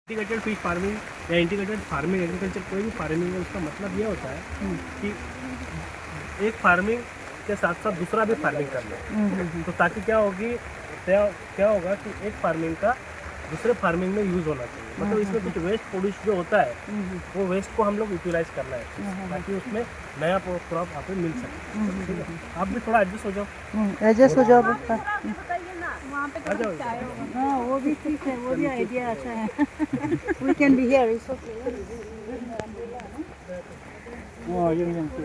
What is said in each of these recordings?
Integrated fish farming या integrated farming agriculture कोई भी फार्मिंग है उसका मतलब ये होता है कि एक फार्मिंग के साथ साथ दूसरा भी फार्मिंग कर ले। तो ताकि क्या होगी, क्या होगा कि एक फार्मिंग का दूसरे फार्मिंग में यूज़ होना चाहिए। मतलब इसमें कुछ वेस्ट प्रोड्यूस जो होता है वो वेस्ट को हम लोग यूटिलाइज करना है ताकि उसमें नया क्रॉप आप मिल सके। ठीक है, आप भी थोड़ा एडजस्ट हो जाओ। एडजस्ट हो जाओ। आ जाओ। हाँ वो भी ठीक है, वो भी आइडिया अच्छा है। We can be here, it's okay. Oh, yun yan po.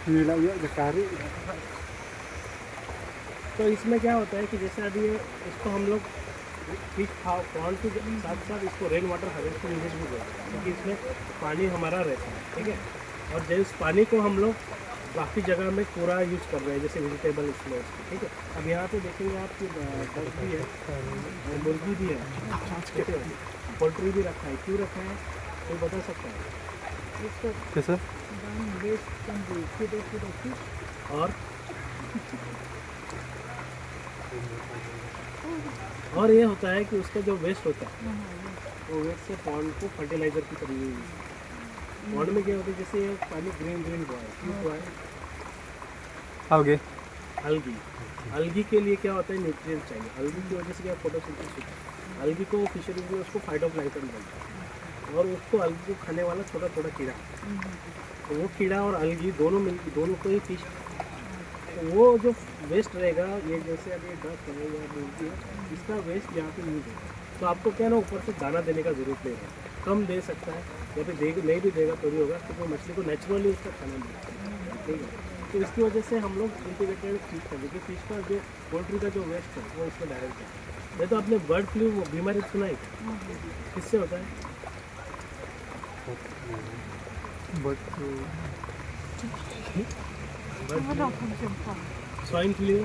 Nila yun, zakari. तो इसमें क्या होता है कि जैसे अभी इसको हम लोग फिश पॉन्ड के साथ साथ इसको रेन वाटर हार्वेस्टिंग यूनिट भी बोलते हैं, क्योंकि इसमें पानी हमारा रहता है। ठीक है, और जैसे इस पानी को हम लोग काफ़ी जगह में पूरा यूज़ कर रहे हैं, जैसे वेजिटेबल इसमें। ठीक है, अब यहाँ पे देखेंगे आपकी डक भी है और मुर्गी भी है, पोल्ट्री भी रखा है। क्यों रखा है कोई बता सकता है? कैसा? और ये होता है कि उसका जो वेस्ट होता है वो वेस्ट से पॉन्ड को फर्टिलाइजर की तरह यूज होता है। पॉन्ड में क्या होता है, जैसे ये पानी ग्रीन हुआ है, क्यों हुआ है? Okay. अलगी, अलगी के लिए क्या होता है, न्यूट्रिएंट चाहिए। अलगी की वजह से क्या फोटोसिंथेसिस होता है। अलगी को फिशरीज में उसको फाइटोप्लैंक्टन बोलते हैं, और उसको अलगी को खाने वाला छोटा छोटा कीड़ा, तो वो कीड़ा और अलगी दोनों को ही फिश, तो वो जो वेस्ट रहेगा, ये जैसे अभी डक है या मुर्गी है, इसका वेस्ट यहाँ पे यूज है। तो आपको क्या ना ऊपर से दाना देने का ज़रूरत नहीं है, कम दे सकता है या फिर नहीं भी देगा तो भी होगा, क्योंकि मछली को नेचुरली उसका खाना मिलता है। ठीक है, तो इसकी वजह से हम लोग इंटीग्रेटेड फिश कर देते। फिश का जो पोल्ट्री का जो वेस्ट है वो इसमें डायरेक्ट है। नहीं तो आपने बर्ड फ्लू बीमारी सुना है क्या? किससे होता है? Swine flu,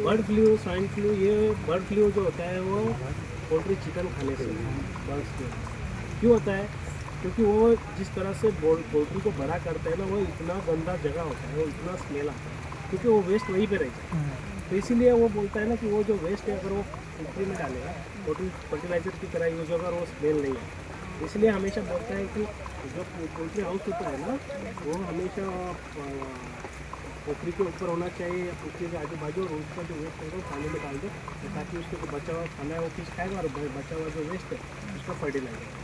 bird flu, swine flu. ये बर्ड फ्लू जो होता है वो पोल्ट्री चिकन खाने से बर्ड्स के। क्यों होता है? क्योंकि वो जिस तरह से पोल्ट्री को बड़ा करते हैं ना, वो इतना गंदा जगह होता है, वो इतना स्मेल आता है, क्योंकि वो वेस्ट वहीं पे रहता है। तो इसीलिए वो बोलता है ना कि वो जो वेस्ट है अगर वो पोल्ट्री में डालेगा, पोल्ट्री फर्टिलाइजर की तरह यूज होगा और वो स्मेल नहीं है। इसलिए हमेशा बोलता है कि जो पोल्ट्री हाउस होता है ना, वो हमेशा पोखरी के ऊपर होना चाहिए, या पोखरी के आजू बाजू, और उसका जो वेस्ट होगा वो पानी में डाल दो, ताकि उसको जो बचा हुआ खाना है वो फिश खाएगा, और बचा हुआ जो वेस्ट है उसका फर्टिलाइजर।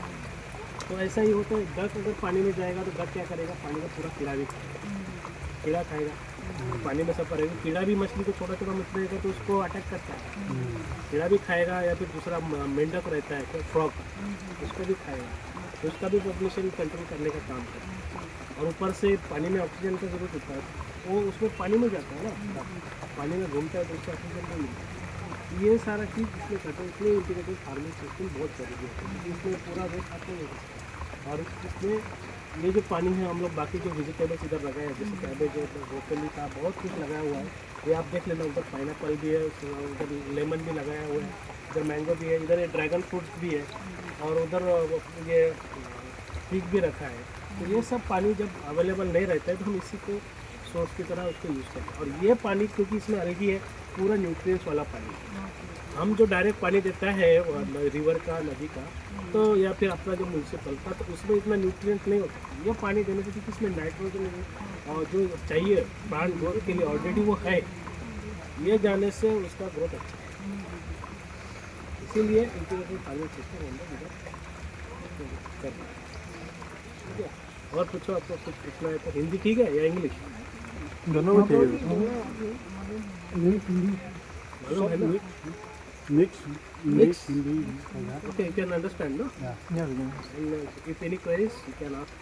तो ऐसा ही होता है, डक अगर पानी में जाएगा तो डक क्या करेगा, पानी का पूरा कीड़ा भी खाएगा, कीड़ा खाएगा, पानी में सफर रहेगा। कीड़ा भी मछली को छोटा छोटा मछली रहेगा तो उसको अटैक करता है, कीड़ा भी खाएगा। या फिर दूसरा मेंढक रहता है फ्रॉग, उसको भी खाएगा, तो उसका भी पॉपुलेशन कंट्रोल करने का काम करता है। और ऊपर से पानी में ऑक्सीजन का जरूरत होता है, वो उसमें पानी में जाता है ना, पानी में घूमता है तो उसको ऑक्सीजन नहीं मिलता है। ये सारा चीज़ इसमें करते हैं, इसलिए इंटीग्रेटेड फार्मिंग सिस्टम बहुत जरूरी है। इसमें पूरा वेस्ट आपको नहीं करता। और इसमें ये जो पानी है, हम लोग बाकी जो वेजिटेबल्स इधर लगाए हैं, जैसे कैबेज है, ब्रोकली का बहुत कुछ लगाया हुआ है, ये आप देख लेना। उधर पाइनएप्पल भी है, उधर लेमन भी लगाया हुआ है, इधर मैंगो भी है, इधर ये ड्रैगन फ्रूट्स भी है, और उधर ये फिग भी रखा है। तो ये सब पानी जब अवेलेबल नहीं रहता है तो हम इसी को सोर्स की तरह उसको यूज़ करते हैं। और ये पानी क्योंकि इसमें अलगी है, पूरा न्यूट्रिएंट्स वाला पानी है। हम जो डायरेक्ट पानी देता है रिवर का, नदी का, तो या फिर अपना जो म्यूनसिपल का, तो उसमें इतना न्यूट्रिएंट नहीं होता। ये पानी देने से क्योंकि इसमें नाइट्रोजन और जो चाहिए प्लांट ग्रोथ के लिए ऑलरेडी वो है, ये जाने से उसका ग्रोथ अच्छा है। इसीलिए इंटीग्रेटेड फार्मिंग सिस्टम हम लोग इधर कर रहे हैं। ठीक है, और पूछो, आपको कुछ पूछना है तो। हिंदी ठीक है या इंग्लिश? दोनों में ठीक है। मालूम है ना? Mix. Okay, you can understand, no? Yeah. And if any queries, you can ask.